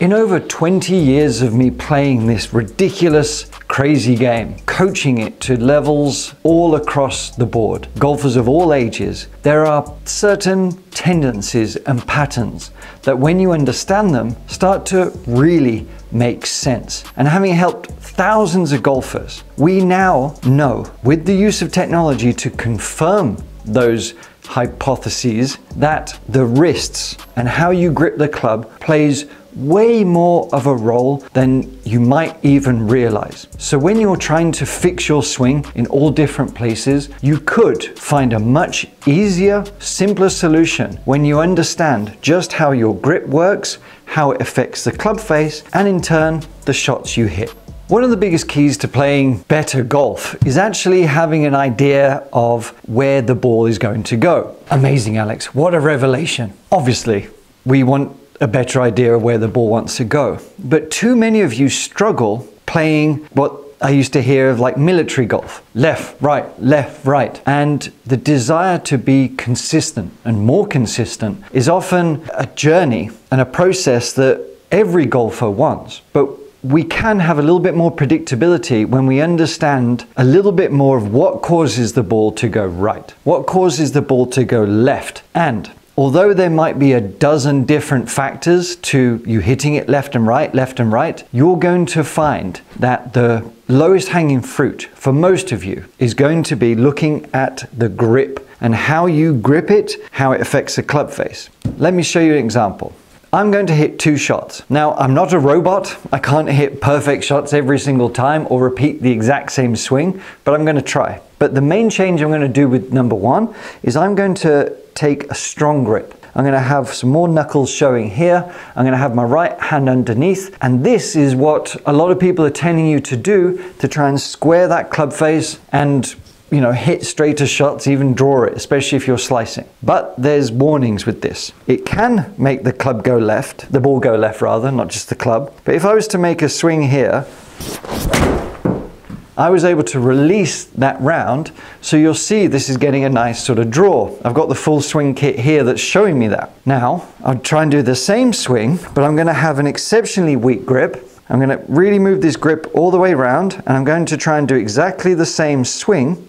In over 20 years of me playing this ridiculous, crazy game, coaching it to levels all across the board, golfers of all ages, there are certain tendencies and patterns that when you understand them, start to really make sense. And having helped thousands of golfers, we now know, with the use of technology to confirm those hypotheses, that the wrists and how you grip the club plays way more of a role than you might even realize. So when you're trying to fix your swing in all different places, you could find a much easier, simpler solution when you understand just how your grip works, how it affects the club face, and in turn, the shots you hit. One of the biggest keys to playing better golf is actually having an idea of where the ball is going to go. Amazing, Alex. What a revelation. Obviously, we want a better idea of where the ball wants to go. But too many of you struggle playing what I used to hear of like military golf. Left, right. And the desire to be consistent and more consistent is often a journey and a process that every golfer wants. But we can have a little bit more predictability when we understand a little bit more of what causes the ball to go right, what causes the ball to go left. And although there might be a dozen different factors to you hitting it left and right, you're going to find that the lowest hanging fruit for most of you is going to be looking at the grip and how you grip it, how it affects the club face. Let me show you an example. I'm going to hit 2 shots. Now, I'm not a robot. I can't hit perfect shots every single time or repeat the exact same swing, but I'm going to try. But the main change I'm going to do with number 1 is I'm going to take a strong grip. I'm going to have some more knuckles showing here. I'm going to have my right hand underneath. And this is what a lot of people are telling you to do to try and square that club face and hit straighter shots, even draw it, especially if you're slicing. But there's warnings with this. It can make the club go left, the ball go left rather, not just the club. But if I was to make a swing here, I was able to release that round. So you'll see this is getting a nice sort of draw. I've got the full swing kit here that's showing me that. Now, I'll try and do the same swing, but I'm gonna have an exceptionally weak grip. I'm gonna really move this grip all the way around, and I'm going to try and do exactly the same swing.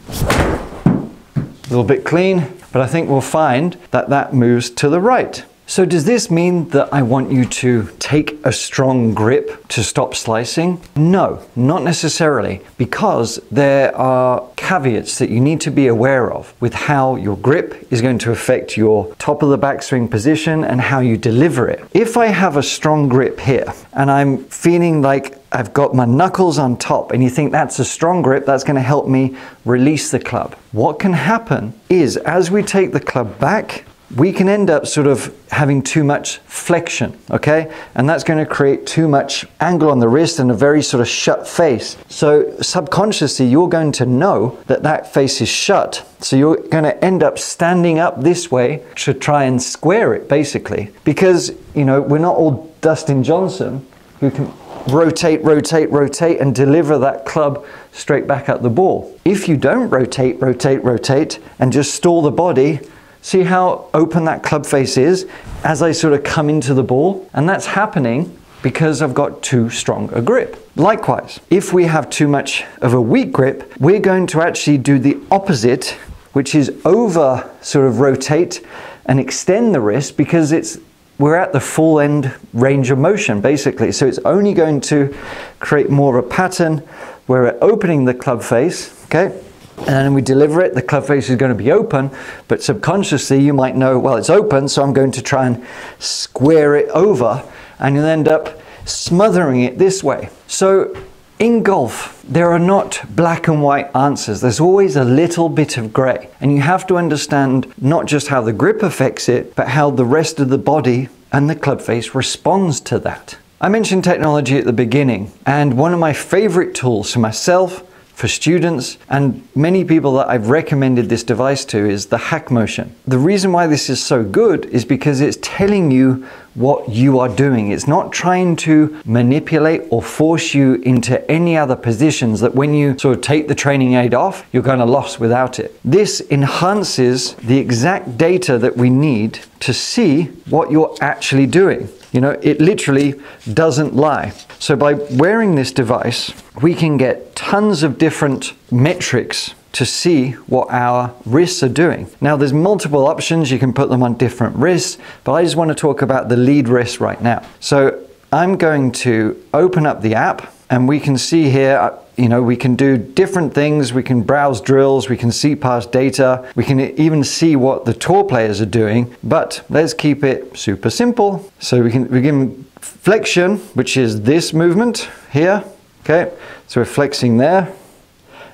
A little bit clean, but I think we'll find that that moves to the right. So does this mean that I want you to take a strong grip to stop slicing? No, not necessarily, because there are caveats that you need to be aware of with how your grip is going to affect your top of the backswing position and how you deliver it. If I have a strong grip here and I'm feeling like I've got my knuckles on top and you think that's a strong grip, that's going to help me release the club. What can happen is as we take the club back, we can end up sort of having too much flexion, okay? And that's going to create too much angle on the wrist and a very sort of shut face. So subconsciously, you're going to know that that face is shut. So you're going to end up standing up this way to try and square it, basically. Because, we're not all Dustin Johnson who can rotate, and deliver that club straight back at the ball. If you don't rotate, and just stall the body, see how open that club face is as I sort of come into the ball? And that's happening because I've got too strong a grip. Likewise, if we have too much of a weak grip, we're going to actually do the opposite, which is over sort of rotate and extend the wrist because we're at the full end range of motion, basically. So it's only going to create more of a pattern where we're opening the club face, okay? And then we deliver it, the club face is going to be open, but subconsciously you might know, well, it's open, so I'm going to try and square it over, and you'll end up smothering it this way. So in golf, there are not black and white answers. There's always a little bit of gray. And you have to understand not just how the grip affects it, but how the rest of the body and the club face responds to that. I mentioned technology at the beginning, and one of my favorite tools for myself, for students, and many people that I've recommended this device to is the hack motion. The reason why this is so good is because it's telling you what you are doing. It's not trying to manipulate or force you into any other positions that when you sort of take the training aid off, you're going to lose without it. This enhances the exact data that we need to see what you're actually doing. You know, it literally doesn't lie. So by wearing this device, we can get tons of different metrics to see what our wrists are doing. Now there's multiple options. You can put them on different wrists, but I just want to talk about the lead wrist right now. So I'm going to open up the app and we can see here, you know, we can do different things. We can browse drills, we can see past data, we can even see what the tour players are doing, but let's keep it super simple. So we can flexion, which is this movement here, okay? So we're flexing there,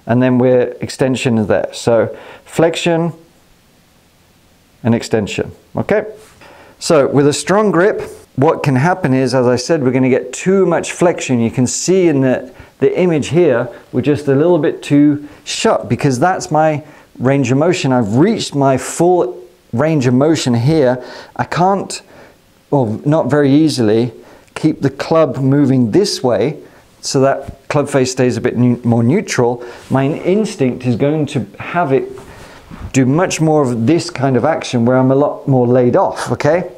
and then we're extension there. So flexion and extension, okay? So with a strong grip, what can happen is, as I said, we're going to get too much flexion. You can see in the image here, we're just a little bit too shut because that's my range of motion. I've reached my full range of motion here. I can't, well, not very easily, keep the club moving this way so that club face stays a bit more neutral. My instinct is going to have it do much more of this kind of action where I'm a lot more laid off, okay?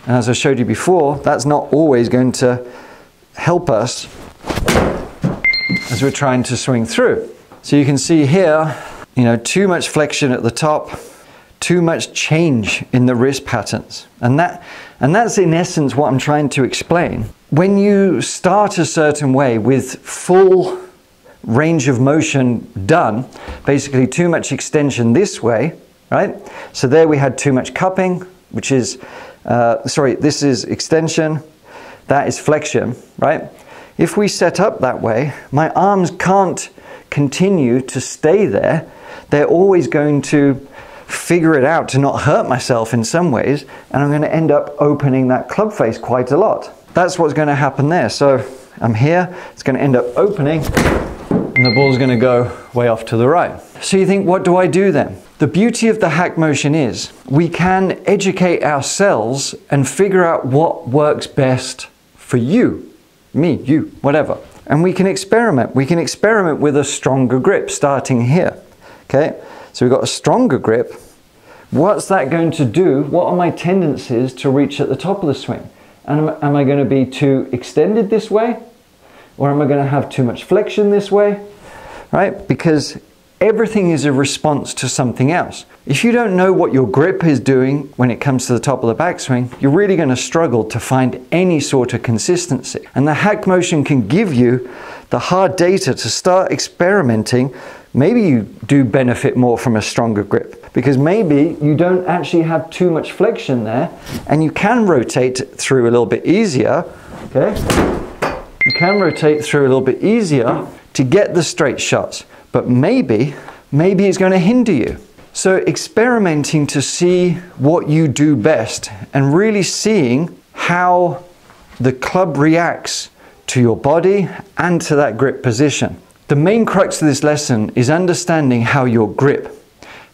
And as I showed you before, that's not always going to help us as we're trying to swing through. So you can see here, you know, too much flexion at the top, too much change in the wrist patterns. And that's in essence what I'm trying to explain. When you start a certain way with full range of motion done, basically too much extension this way, right? So there we had too much cupping, which is, this is extension, that is flexion, right? If we set up that way, my arms can't continue to stay there. They're always going to figure it out to not hurt myself in some ways, and I'm going to end up opening that club face quite a lot. That's what's going to happen there. So I'm here, it's going to end up opening, and the ball's going to go way off to the right. So you think, what do I do then? The beauty of the hack motion is we can educate ourselves and figure out what works best for you. Me, you, whatever. And we can experiment. We can experiment with a stronger grip starting here. Okay, so we've got a stronger grip. What's that going to do? What are my tendencies to reach at the top of the swing? And am I going to be too extended this way? Or am I going to have too much flexion this way? Right? Because everything is a response to something else. If you don't know what your grip is doing when it comes to the top of the backswing, you're really going to struggle to find any sort of consistency. And the hack motion can give you the hard data to start experimenting. Maybe you do benefit more from a stronger grip because maybe you don't actually have too much flexion there and you can rotate through a little bit easier, okay? You can rotate through a little bit easier to get the straight shots. But maybe it's going to hinder you. So experimenting to see what you do best and really seeing how the club reacts to your body and to that grip position. The main crux of this lesson is understanding how your grip,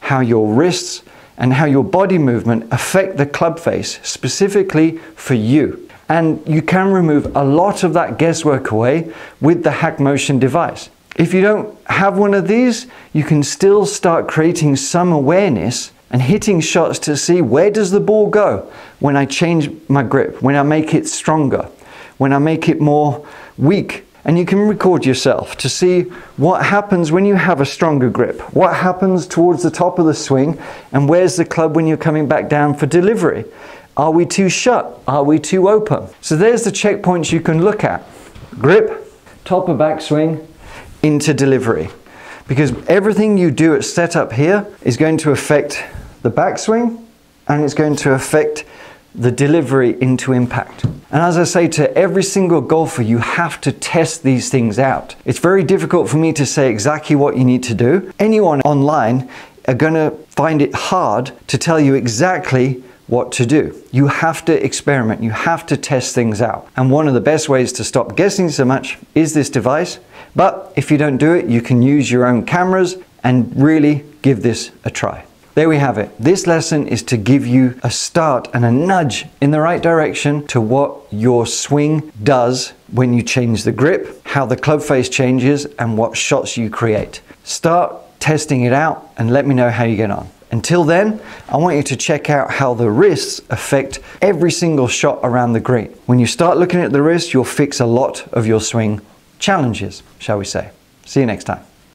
how your wrists, and how your body movement affect the club face specifically for you. And you can remove a lot of that guesswork away with the hack motion device. If you don't have one of these, you can still start creating some awareness and hitting shots to see where does the ball go when I change my grip, when I make it stronger, when I make it more weak. And you can record yourself to see what happens when you have a stronger grip, what happens towards the top of the swing, and where's the club when you're coming back down for delivery. Are we too shut? Are we too open? So there's the checkpoints you can look at. Grip, top of backswing, into delivery, because everything you do at setup here is going to affect the backswing and it's going to affect the delivery into impact. And as I say to every single golfer, you have to test these things out. It's very difficult for me to say exactly what you need to do. Anyone online are going to find it hard to tell you exactly what to do. You have to experiment, you have to test things out. And one of the best ways to stop guessing so much is this device. But if you don't do it, you can use your own cameras and really give this a try. there we have it. This lesson is to give you a start and a nudge in the right direction to what your swing does when you change the grip, how the club face changes, and what shots you create. Start testing it out and let me know how you get on. Until then, I want you to check out how the wrists affect every single shot around the green. When you start looking at the wrist, you'll fix a lot of your swing challenges, shall we say. See you next time.